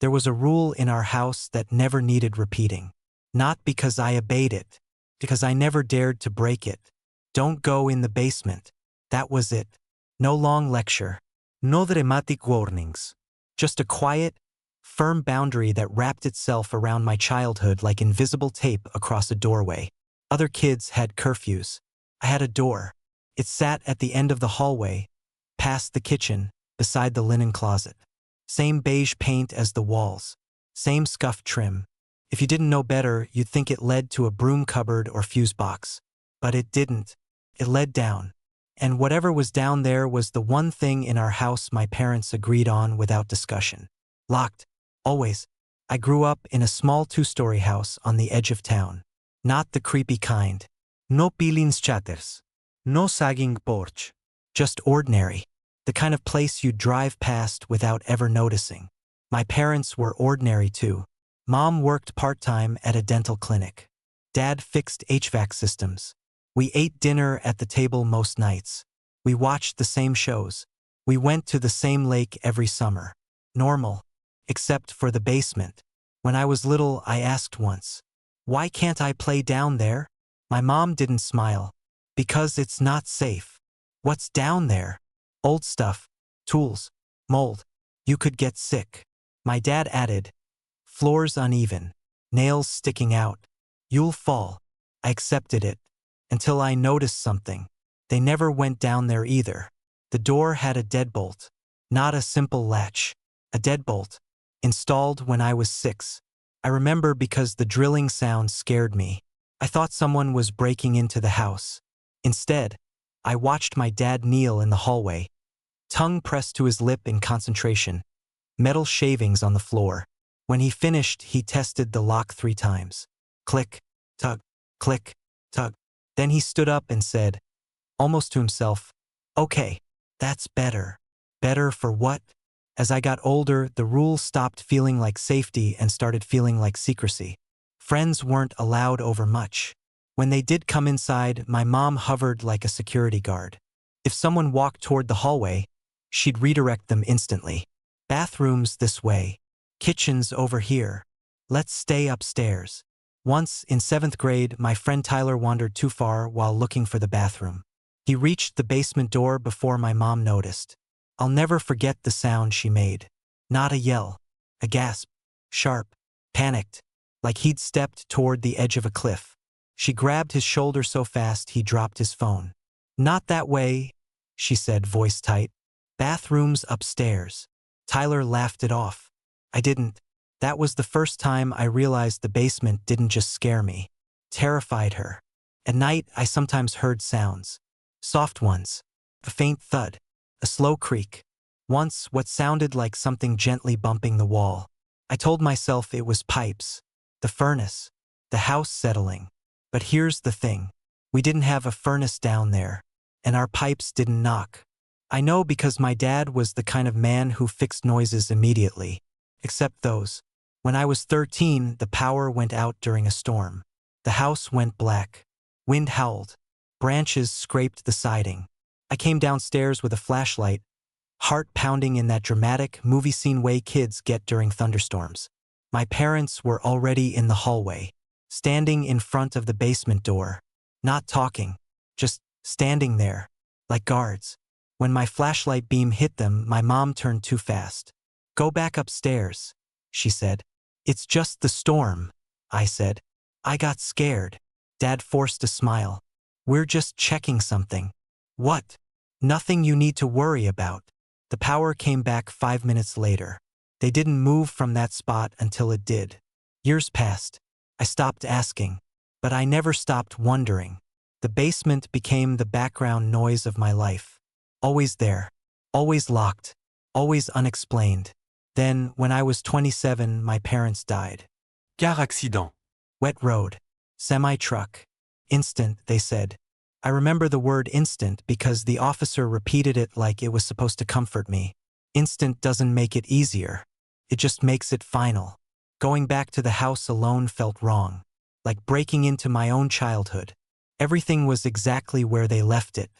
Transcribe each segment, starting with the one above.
There was a rule in our house that never needed repeating. Not because I obeyed it, because I never dared to break it. Don't go in the basement. That was it. No long lecture. No dramatic warnings. Just a quiet, firm boundary that wrapped itself around my childhood like invisible tape across a doorway. Other kids had curfews. I had a door. It sat at the end of the hallway, past the kitchen, beside the linen closet. Same beige paint as the walls. Same scuffed trim. If you didn't know better, you'd think it led to a broom cupboard or fuse box. But it didn't. It led down. And whatever was down there was the one thing in our house my parents agreed on without discussion. Locked. Always. I grew up in a small 2-story house on the edge of town. Not the creepy kind. No pilins chatters. No sagging porch. Just ordinary. The kind of place you'd drive past without ever noticing. My parents were ordinary too. Mom worked part-time at a dental clinic. Dad fixed HVAC systems. We ate dinner at the table most nights. We watched the same shows. We went to the same lake every summer. Normal. Except for the basement. When I was little, I asked once, "Why can't I play down there?" My mom didn't smile. "Because it's not safe." "What's down there?" "Old stuff. Tools. Mold. You could get sick." My dad added, "Floors uneven. Nails sticking out. You'll fall." I accepted it. Until I noticed something. They never went down there either. The door had a deadbolt. Not a simple latch. A deadbolt. Installed when I was 6. I remember because the drilling sound scared me. I thought someone was breaking into the house. Instead, I watched my dad kneel in the hallway, tongue pressed to his lip in concentration, metal shavings on the floor. When he finished, he tested the lock 3 times. Click, tug, click, tug. Then he stood up and said, almost to himself, "Okay, that's better." Better for what? As I got older, the rules stopped feeling like safety and started feeling like secrecy. Friends weren't allowed over much. When they did come inside, my mom hovered like a security guard. If someone walked toward the hallway, she'd redirect them instantly. Bathrooms this way. Kitchens over here. Let's stay upstairs. Once, in 7th grade, my friend Tyler wandered too far while looking for the bathroom. He reached the basement door before my mom noticed. I'll never forget the sound she made. Not a yell. A gasp. Sharp. Panicked. Like he'd stepped toward the edge of a cliff. She grabbed his shoulder so fast he dropped his phone. "Not that way," she said, voice tight. "Bathrooms upstairs." Tyler laughed it off. I didn't. That was the first time I realized the basement didn't just scare me. Terrified her. At night, I sometimes heard sounds. Soft ones. A faint thud. A slow creak. Once, what sounded like something gently bumping the wall. I told myself it was pipes. The furnace. The house settling. But here's the thing. We didn't have a furnace down there. And our pipes didn't knock. I know because my dad was the kind of man who fixed noises immediately. Except those. When I was 13, the power went out during a storm. The house went black. Wind howled. Branches scraped the siding. I came downstairs with a flashlight, heart pounding in that dramatic, movie scene way kids get during thunderstorms. My parents were already in the hallway, standing in front of the basement door. Not talking, just standing there, like guards. When my flashlight beam hit them, my mom turned too fast. "Go back upstairs," she said. "It's just the storm," I said. I got scared. Dad forced a smile. "We're just checking something." "What?" "Nothing you need to worry about." The power came back 5 minutes later. They didn't move from that spot until it did. Years passed. I stopped asking. But I never stopped wondering. The basement became the background noise of my life. Always there. Always locked. Always unexplained. Then, when I was 27, my parents died. Car accident. Wet road. Semi-truck. Instant, they said. I remember the word instant because the officer repeated it like it was supposed to comfort me. Instant doesn't make it easier. It just makes it final. Going back to the house alone felt wrong. Like breaking into my own childhood. Everything was exactly where they left it.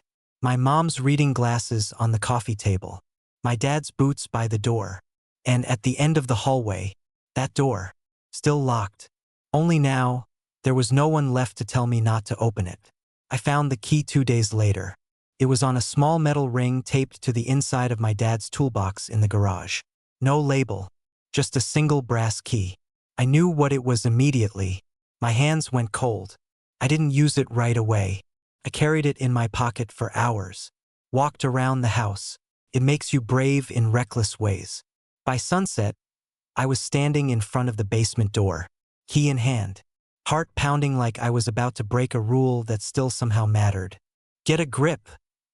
My mom's reading glasses on the coffee table. My dad's boots by the door. And at the end of the hallway, that door, still locked. Only now, there was no one left to tell me not to open it. I found the key 2 days later. It was on a small metal ring taped to the inside of my dad's toolbox in the garage. No label, just a single brass key. I knew what it was immediately. My hands went cold. I didn't use it right away. I carried it in my pocket for hours. Walked around the house. It makes you brave in reckless ways. By sunset, I was standing in front of the basement door, key in hand, heart pounding like I was about to break a rule that still somehow mattered. "Get a grip,"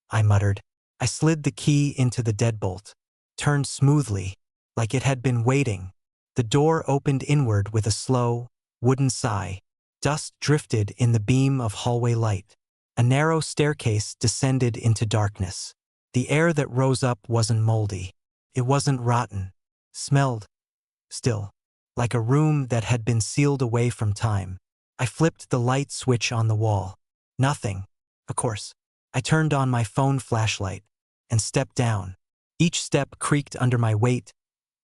I muttered. I slid the key into the deadbolt, turned smoothly, like it had been waiting. The door opened inward with a slow, wooden sigh. Dust drifted in the beam of hallway light. A narrow staircase descended into darkness. The air that rose up wasn't moldy. It wasn't rotten. Smelled, still, like a room that had been sealed away from time. I flipped the light switch on the wall. Nothing, of course. I turned on my phone flashlight and stepped down. Each step creaked under my weight,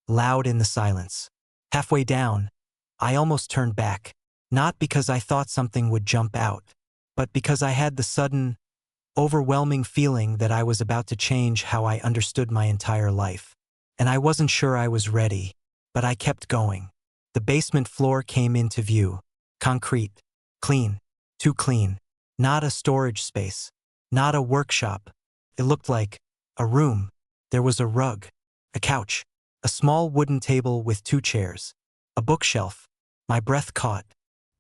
loud in the silence. Halfway down, I almost turned back, not because I thought something would jump out, but because I had the sudden, overwhelming feeling that I was about to change how I understood my entire life. And I wasn't sure I was ready, but I kept going. The basement floor came into view. Concrete. Clean. Too clean. Not a storage space. Not a workshop. It looked like a room. There was a rug, a couch, a small wooden table with 2 chairs, a bookshelf. My breath caught.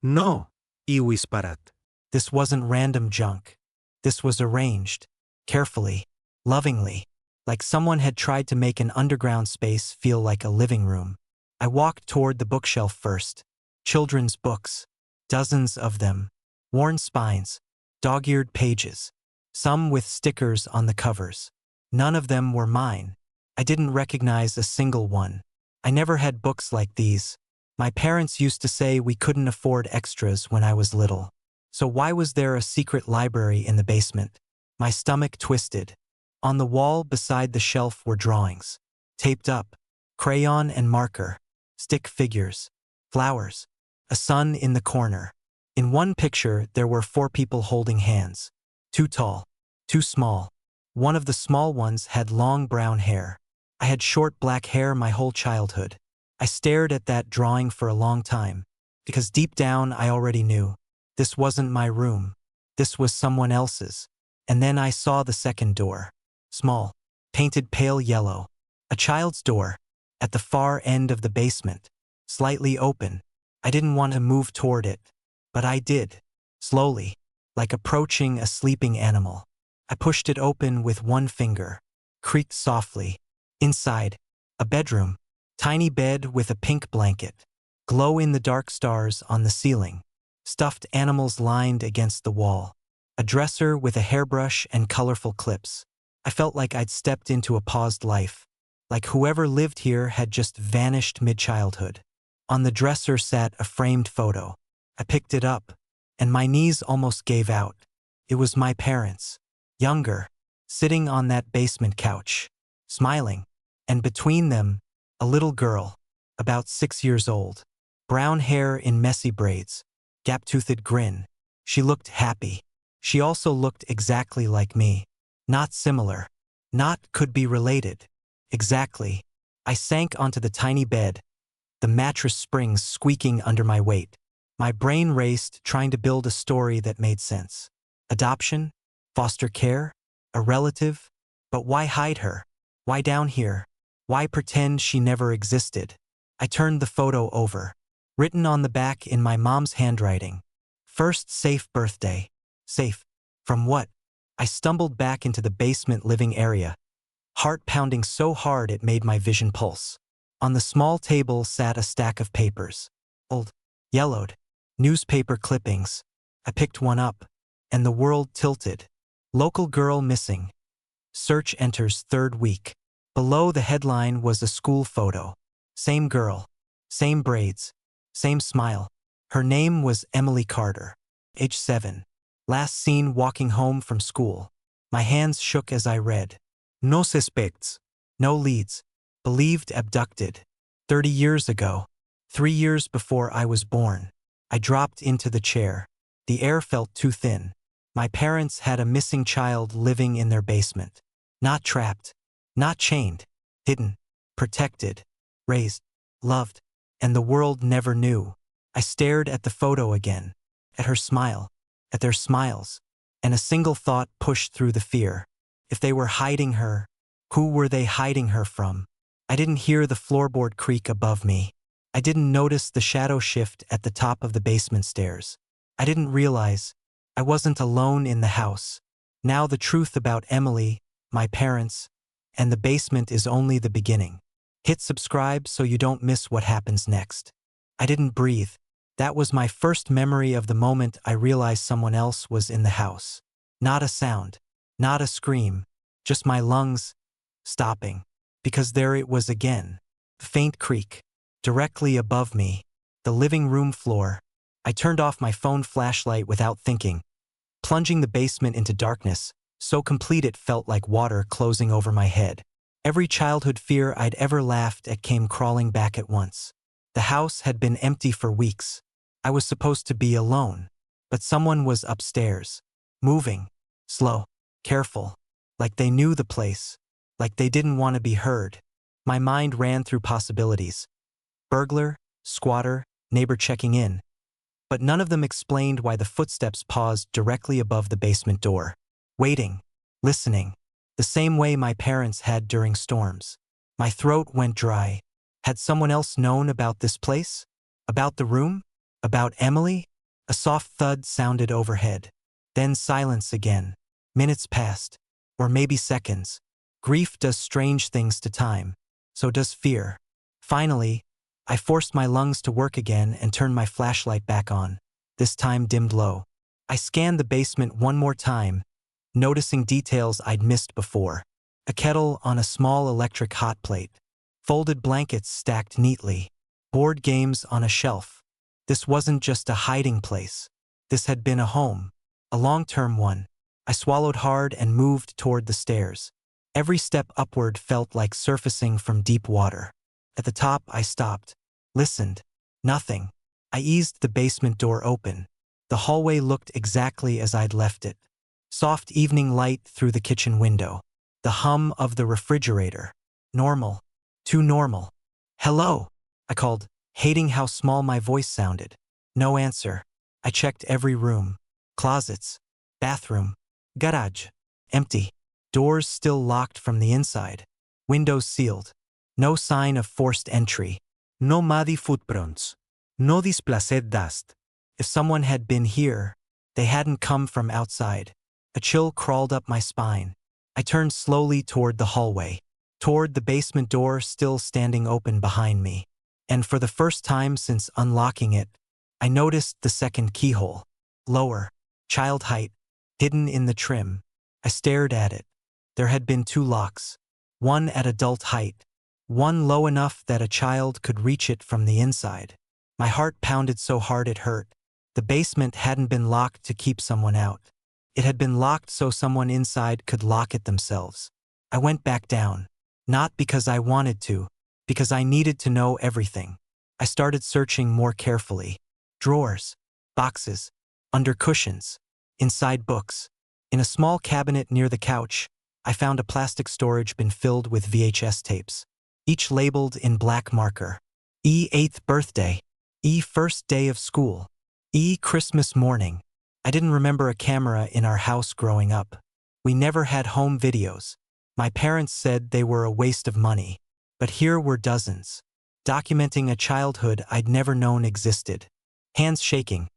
No, y whisperat. This wasn't random junk. This was arranged, carefully, lovingly, like someone had tried to make an underground space feel like a living room. I walked toward the bookshelf first. Children's books, dozens of them, worn spines, dog-eared pages, some with stickers on the covers. None of them were mine. I didn't recognize a single one. I never had books like these. My parents used to say we couldn't afford extras when I was little. So why was there a secret library in the basement? My stomach twisted. On the wall beside the shelf were drawings, taped up, crayon and marker, stick figures, flowers, a sun in the corner. In one picture, there were 4 people holding hands. 2 tall, 2 small. One of the small ones had long brown hair. I had short black hair my whole childhood. I stared at that drawing for a long time, because deep down I already knew. This wasn't my room. This was someone else's. And then I saw the second door. Small, painted pale yellow. A child's door, at the far end of the basement, slightly open. I didn't want to move toward it, but I did, slowly, like approaching a sleeping animal. I pushed it open with one finger, creaked softly. Inside, a bedroom, tiny bed with a pink blanket, glow-in-the-dark stars on the ceiling, stuffed animals lined against the wall, a dresser with a hairbrush and colorful clips. I felt like I'd stepped into a paused life, like whoever lived here had just vanished mid-childhood. On the dresser sat a framed photo. I picked it up, and my knees almost gave out. It was my parents, younger, sitting on that basement couch, smiling, and between them, a little girl, about 6 years old, brown hair in messy braids, gap-toothed grin. She looked happy. She also looked exactly like me. Not similar. Not could be related. Exactly. I sank onto the tiny bed, the mattress springs squeaking under my weight. My brain raced, trying to build a story that made sense. Adoption? Foster care? A relative? But why hide her? Why down here? Why pretend she never existed? I turned the photo over. Written on the back in my mom's handwriting. First safe birthday. Safe. From what? I stumbled back into the basement living area, heart pounding so hard it made my vision pulse. On the small table sat a stack of papers. Old, yellowed, newspaper clippings. I picked one up, and the world tilted. Local girl missing. Search enters 3rd week. Below the headline was a school photo. Same girl, same braids, same smile. Her name was Emily Carter, age 7. Last seen walking home from school. My hands shook as I read. No suspects. No leads. believed abducted. 30 years ago, 3 years before I was born, I dropped into the chair. The air felt too thin. My parents had a missing child living in their basement. Not trapped, not chained, hidden, protected, raised, loved, and the world never knew. I stared at the photo again, at her smile, at their smiles, and a single thought pushed through the fear. If they were hiding her, who were they hiding her from? I didn't hear the floorboard creak above me. I didn't notice the shadow shift at the top of the basement stairs. I didn't realize I wasn't alone in the house. Now the truth about Emily, my parents, and the basement is only the beginning. Hit subscribe so you don't miss what happens next. I didn't breathe. That was my first memory of the moment I realized someone else was in the house. Not a sound, not a scream, just my lungs stopping. Because there it was again. The faint creak. Directly above me. The living room floor. I turned off my phone flashlight without thinking, plunging the basement into darkness, so complete it felt like water closing over my head. Every childhood fear I'd ever laughed at came crawling back at once. The house had been empty for weeks. I was supposed to be alone, but someone was upstairs, moving, slow, careful, like they knew the place, like they didn't want to be heard. My mind ran through possibilities. Burglar, squatter, neighbor checking in. But none of them explained why the footsteps paused directly above the basement door. Waiting, listening, the same way my parents had during storms. My throat went dry. Had someone else known about this place? About the room? About Emily? A soft thud sounded overhead. Then silence again. Minutes passed. Or maybe seconds. Grief does strange things to time. So does fear. Finally, I forced my lungs to work again and turned my flashlight back on, this time dimmed low. I scanned the basement one more time, noticing details I'd missed before. A kettle on a small electric hot plate. Folded blankets stacked neatly. Board games on a shelf. This wasn't just a hiding place. This had been a home. A long-term one. I swallowed hard and moved toward the stairs. Every step upward felt like surfacing from deep water. At the top, I stopped. Listened. Nothing. I eased the basement door open. The hallway looked exactly as I'd left it. Soft evening light through the kitchen window. The hum of the refrigerator. Normal. Too normal. Hello, I called, hating how small my voice sounded. No answer. I checked every room. Closets. Bathroom. Garage. Empty. Doors still locked from the inside. Windows sealed. No sign of forced entry. No muddy footprints. No displaced dust. If someone had been here, they hadn't come from outside. A chill crawled up my spine. I turned slowly toward the hallway, toward the basement door still standing open behind me. And for the first time since unlocking it, I noticed the second keyhole. Lower, child height, hidden in the trim. I stared at it. There had been two locks. One at adult height. One low enough that a child could reach it from the inside. My heart pounded so hard it hurt. The basement hadn't been locked to keep someone out. It had been locked so someone inside could lock it themselves. I went back down. Not because I wanted to, because I needed to know everything. I started searching more carefully. Drawers, boxes, under cushions, inside books. In a small cabinet near the couch, I found a plastic storage bin filled with VHS tapes, each labeled in black marker. E 8th birthday. E 1st day of school. E Christmas morning. I didn't remember a camera in our house growing up. We never had home videos. My parents said they were a waste of money. But here were dozens, documenting a childhood I'd never known existed. Hands shaking,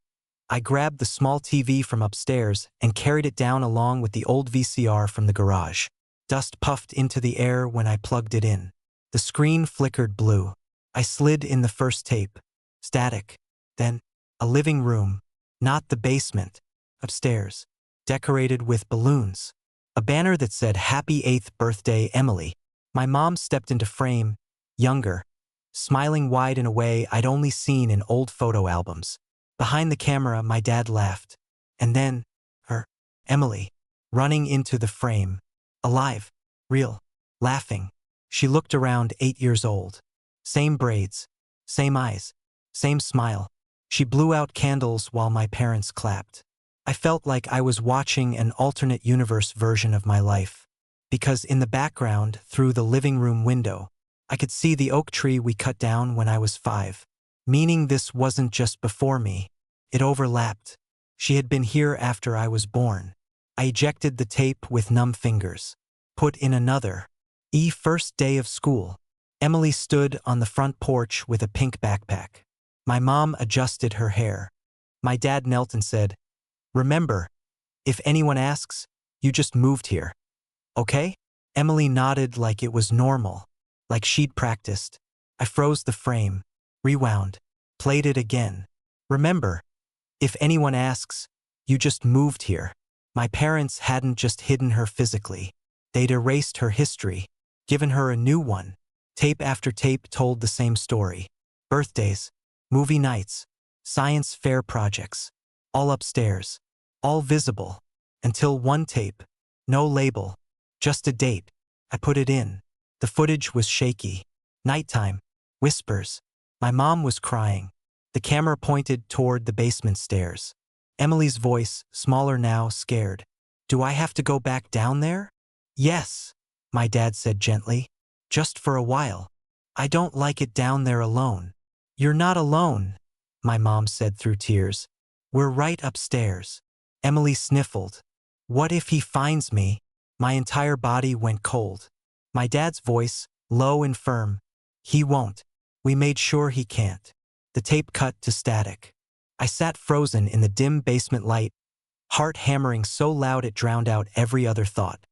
I grabbed the small TV from upstairs and carried it down along with the old VCR from the garage. Dust puffed into the air when I plugged it in. The screen flickered blue. I slid in the first tape. Static. Then, a living room. Not the basement. Upstairs. Decorated with balloons. A banner that said, "Happy 8th birthday, Emily." My mom stepped into frame, younger, smiling wide in a way I'd only seen in old photo albums. Behind the camera, my dad laughed. And then, her, Emily, running into the frame. Alive. Real. Laughing. She looked around 8 years old. Same braids, same eyes, same smile. She blew out candles while my parents clapped. I felt like I was watching an alternate universe version of my life. Because in the background, through the living room window, I could see the oak tree we cut down when I was 5. Meaning this wasn't just before me. It overlapped. She had been here after I was born. I ejected the tape with numb fingers. Put in another. First day of school. Emily stood on the front porch with a pink backpack. My mom adjusted her hair. My dad knelt and said, "Remember, if anyone asks, you just moved here. Okay?" Emily nodded like it was normal, like she'd practiced. I froze the frame, rewound, played it again. "Remember, if anyone asks, you just moved here." My parents hadn't just hidden her physically. They'd erased her history, given her a new one. Tape after tape told the same story. Birthdays, movie nights, science fair projects, all upstairs, all visible. Until one tape, no label, just a date. I put it in. The footage was shaky. Nighttime, whispers. My mom was crying. The camera pointed toward the basement stairs. Emily's voice, smaller now, scared. "Do I have to go back down there?" "Yes," my dad said gently. "Just for a while. I don't like it down there alone." "You're not alone," my mom said through tears. "We're right upstairs." Emily sniffled. "What if he finds me?" My entire body went cold. My dad's voice, low and firm. "He won't. We made sure he can't." The tape cut to static. I sat frozen in the dim basement light, heart hammering so loud it drowned out every other thought.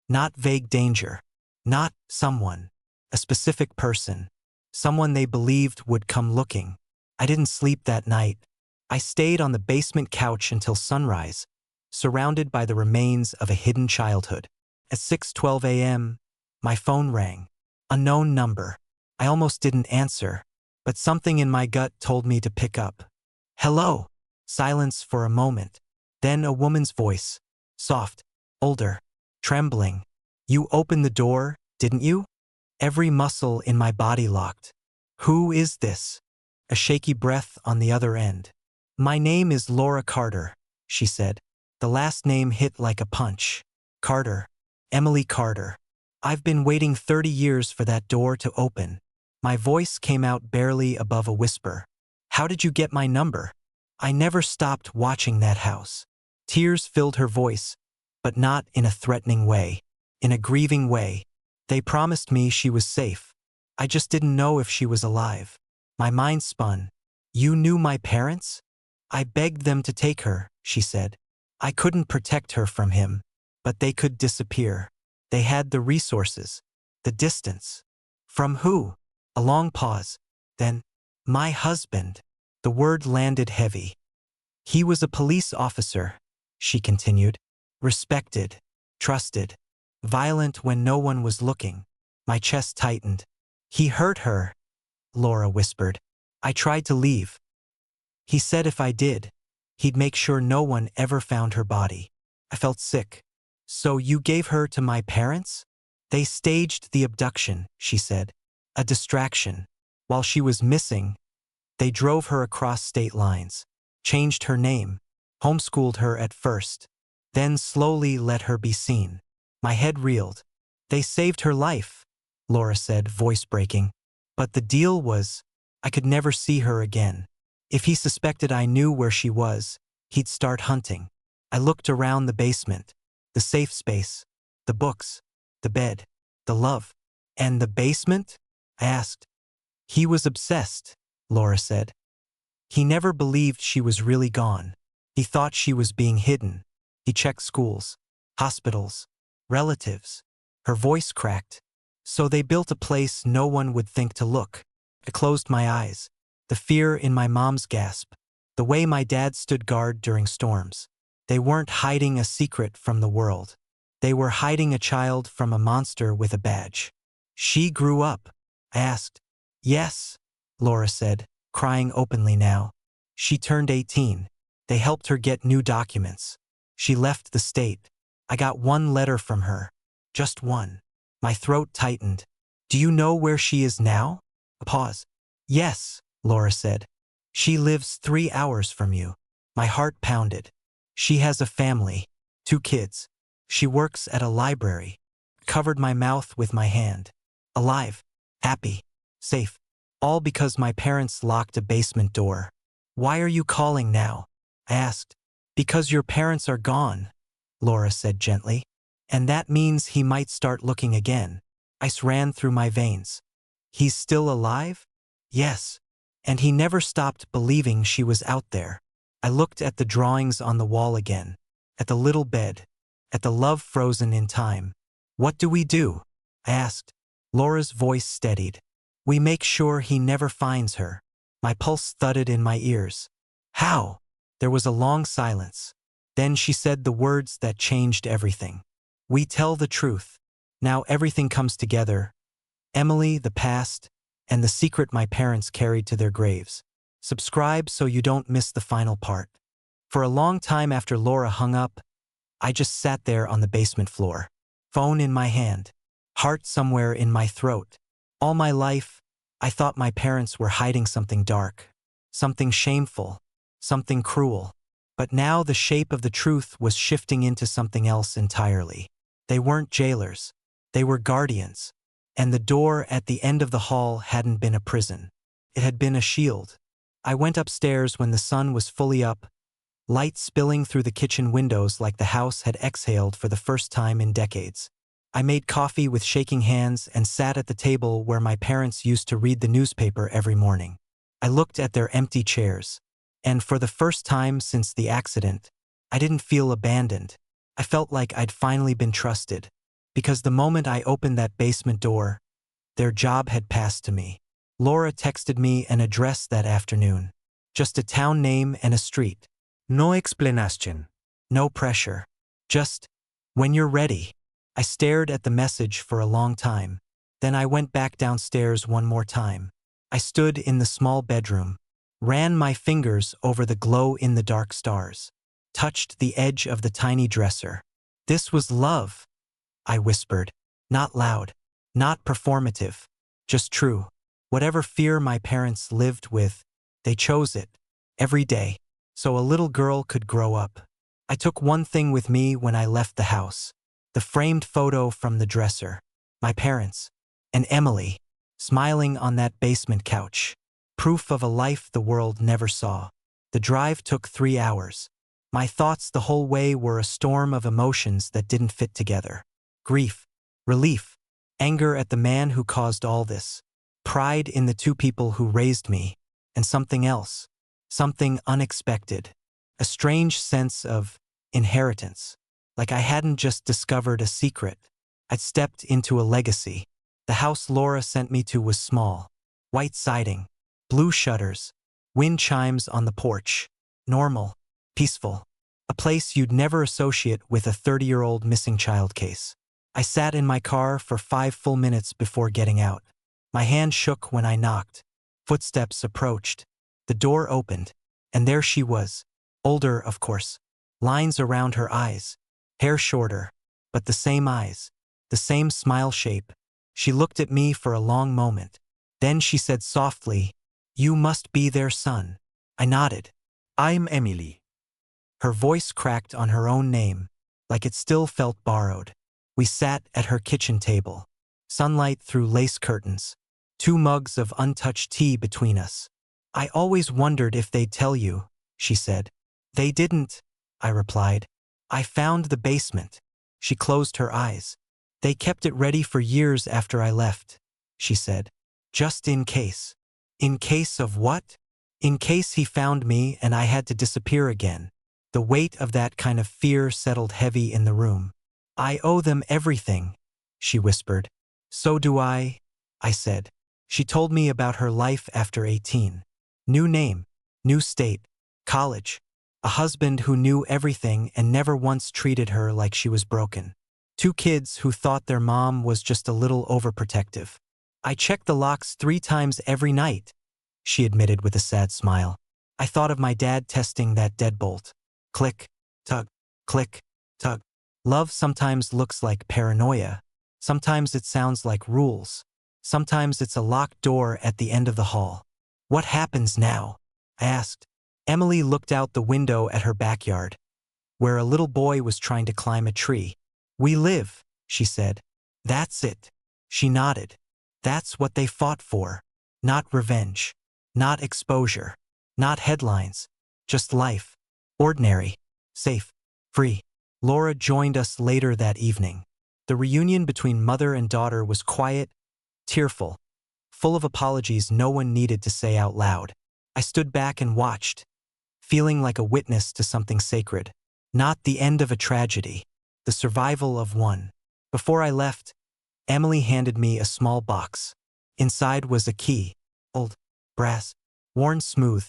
Not vague danger. Not someone. A specific person. Someone they believed would come looking. I didn't sleep that night. I stayed on the basement couch until sunrise, surrounded by the remains of a hidden childhood. At 6:12 a.m., my phone rang. Unknown number. I almost didn't answer, but something in my gut told me to pick up. "Hello." Silence for a moment. Then a woman's voice. Soft. Older. Trembling. "You opened the door, didn't you?" Every muscle in my body locked. "Who is this?" A shaky breath on the other end. "My name is Laura Carter," she said. The last name hit like a punch. Carter. Emily Carter. "I've been waiting 30 years for that door to open." My voice came out barely above a whisper. "How did you get my number?" "I never stopped watching that house." Tears filled her voice, but not in a threatening way, in a grieving way. "They promised me she was safe. I just didn't know if she was alive." My mind spun. "You knew my parents?" "I begged them to take her," she said. "I couldn't protect her from him, but they could disappear. They had the resources, the distance." "From who?" A long pause. Then, "My husband." The word landed heavy. "He was a police officer," she continued. "Respected, trusted, violent when no one was looking." My chest tightened. "He hurt her," Laura whispered. "I tried to leave. He said if I did, he'd make sure no one ever found her body." I felt sick. "So you gave her to my parents?" "They staged the abduction," she said. "A distraction. While she was missing, they drove her across state lines, changed her name, homeschooled her at first, then slowly let her be seen." My head reeled. "They saved her life," Laura said, voice breaking. "But the deal was, I could never see her again. If he suspected I knew where she was, he'd start hunting." I looked around the basement. The safe space, the books, the bed, the love. "And the basement?" I asked. "He was obsessed," Laura said. "He never believed she was really gone. He thought she was being hidden. He checked schools, hospitals, relatives." Her voice cracked. "So they built a place no one would think to look." I closed my eyes. The fear in my mom's gasp. The way my dad stood guard during storms. They weren't hiding a secret from the world. They were hiding a child from a monster with a badge. "She grew up?" I asked. "Yes," Laura said, crying openly now. "She turned 18. They helped her get new documents. She left the state. I got one letter from her. Just one." My throat tightened. Do you know where she is now? A pause. Yes, Laura said. She lives 3 hours from you. My heart pounded. She has a family, 2 kids. She works at a library. Covered my mouth with my hand. Alive, happy, safe. All because my parents locked a basement door. Why are you calling now? I asked. Because your parents are gone, Laura said gently. And that means he might start looking again. Ice ran through my veins. He's still alive? Yes. And he never stopped believing she was out there. I looked at the drawings on the wall again. At the little bed. At the love frozen in time. What do we do? I asked. Laura's voice steadied. We make sure he never finds her. My pulse thudded in my ears. How? There was a long silence. Then she said the words that changed everything. We tell the truth. Now everything comes together. Emily, the past, and the secret my parents carried to their graves. Subscribe so you don't miss the final part. For a long time after Laura hung up, I just sat there on the basement floor. Phone in my hand. Heart somewhere in my throat. All my life, I thought my parents were hiding something dark. Something shameful. Something cruel. But now the shape of the truth was shifting into something else entirely. They weren't jailers. They were guardians. And the door at the end of the hall hadn't been a prison. It had been a shield. I went upstairs when the sun was fully up, light spilling through the kitchen windows like the house had exhaled for the first time in decades. I made coffee with shaking hands and sat at the table where my parents used to read the newspaper every morning. I looked at their empty chairs. And for the first time since the accident, I didn't feel abandoned. I felt like I'd finally been trusted. Because the moment I opened that basement door, their job had passed to me. Laura texted me an address that afternoon. Just a town name and a street. No explanation. No pressure. Just, when you're ready. I stared at the message for a long time. Then I went back downstairs one more time. I stood in the small bedroom, ran my fingers over the glow-in-the-dark stars, touched the edge of the tiny dresser. This was love, I whispered. Not loud, not performative, just true. Whatever fear my parents lived with, they chose it, every day, so a little girl could grow up. I took one thing with me when I left the house. The framed photo from the dresser. My parents. And Emily, smiling on that basement couch. Proof of a life the world never saw. The drive took 3 hours. My thoughts the whole way were a storm of emotions that didn't fit together. Grief, relief, anger at the man who caused all this, pride in the 2 people who raised me, and something else, something unexpected, a strange sense of inheritance. Like I hadn't just discovered a secret, I'd stepped into a legacy. The house Laura sent me to was small, white siding, blue shutters, wind chimes on the porch, normal, peaceful, a place you'd never associate with a 30-year-old missing child case. I sat in my car for 5 full minutes before getting out. My hand shook when I knocked. Footsteps approached. The door opened, and there she was. Older, of course. Lines around her eyes. Hair shorter, but the same eyes. The same smile shape. She looked at me for a long moment. Then she said softly, "You must be their son." I nodded. I'm Emily. Her voice cracked on her own name, like it still felt borrowed. We sat at her kitchen table. Sunlight through lace curtains. 2 mugs of untouched tea between us. I always wondered if they'd tell you, she said. They didn't, I replied. I found the basement. She closed her eyes. They kept it ready for years after I left, she said. Just in case. In case of what? In case he found me and I had to disappear again. The weight of that kind of fear settled heavy in the room. I owe them everything, she whispered. So do I said. She told me about her life after 18. New name, new state, college. A husband who knew everything and never once treated her like she was broken. 2 kids who thought their mom was just a little overprotective. I checked the locks 3 times every night, she admitted with a sad smile. I thought of my dad testing that deadbolt. Click, tug, click, tug. Love sometimes looks like paranoia. Sometimes it sounds like rules. Sometimes it's a locked door at the end of the hall. What happens now? I asked. Emily looked out the window at her backyard, where a little boy was trying to climb a tree. We live, she said. That's it. She nodded. That's what they fought for. Not revenge. Not exposure. Not headlines. Just life. Ordinary. Safe. Free. Laura joined us later that evening. The reunion between mother and daughter was quiet, tearful, full of apologies no one needed to say out loud. I stood back and watched, feeling like a witness to something sacred. Not the end of a tragedy, the survival of one. Before I left, Emily handed me a small box. Inside was a key, old, brass, worn smooth.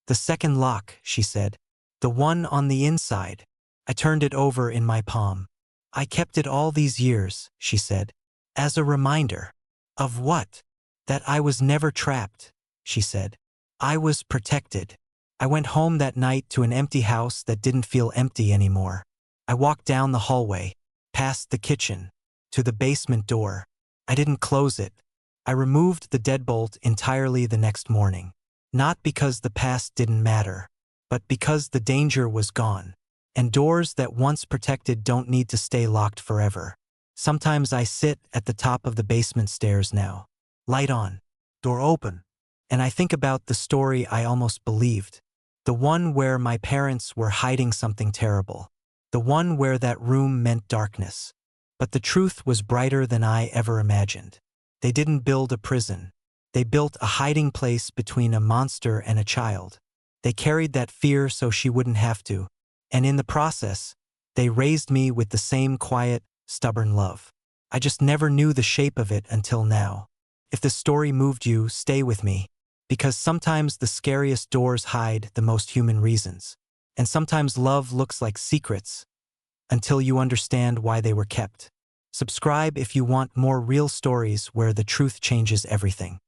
The second lock, she said. The one on the inside. I turned it over in my palm. I kept it all these years, she said. As a reminder. Of what? That I was never trapped, she said. I was protected. I went home that night to an empty house that didn't feel empty anymore. I walked down the hallway, past the kitchen, to the basement door. I didn't close it. I removed the deadbolt entirely the next morning. Not because the past didn't matter, but because the danger was gone. And doors that once protected don't need to stay locked forever. Sometimes I sit at the top of the basement stairs now. Light on. Door open. And I think about the story I almost believed. The one where my parents were hiding something terrible. The one where that room meant darkness. But the truth was brighter than I ever imagined. They didn't build a prison. They built a hiding place between a monster and a child. They carried that fear so she wouldn't have to. And in the process, they raised me with the same quiet, stubborn love. I just never knew the shape of it until now. If the story moved you, stay with me. Because sometimes the scariest doors hide the most human reasons. And sometimes love looks like secrets until you understand why they were kept. Subscribe if you want more real stories where the truth changes everything.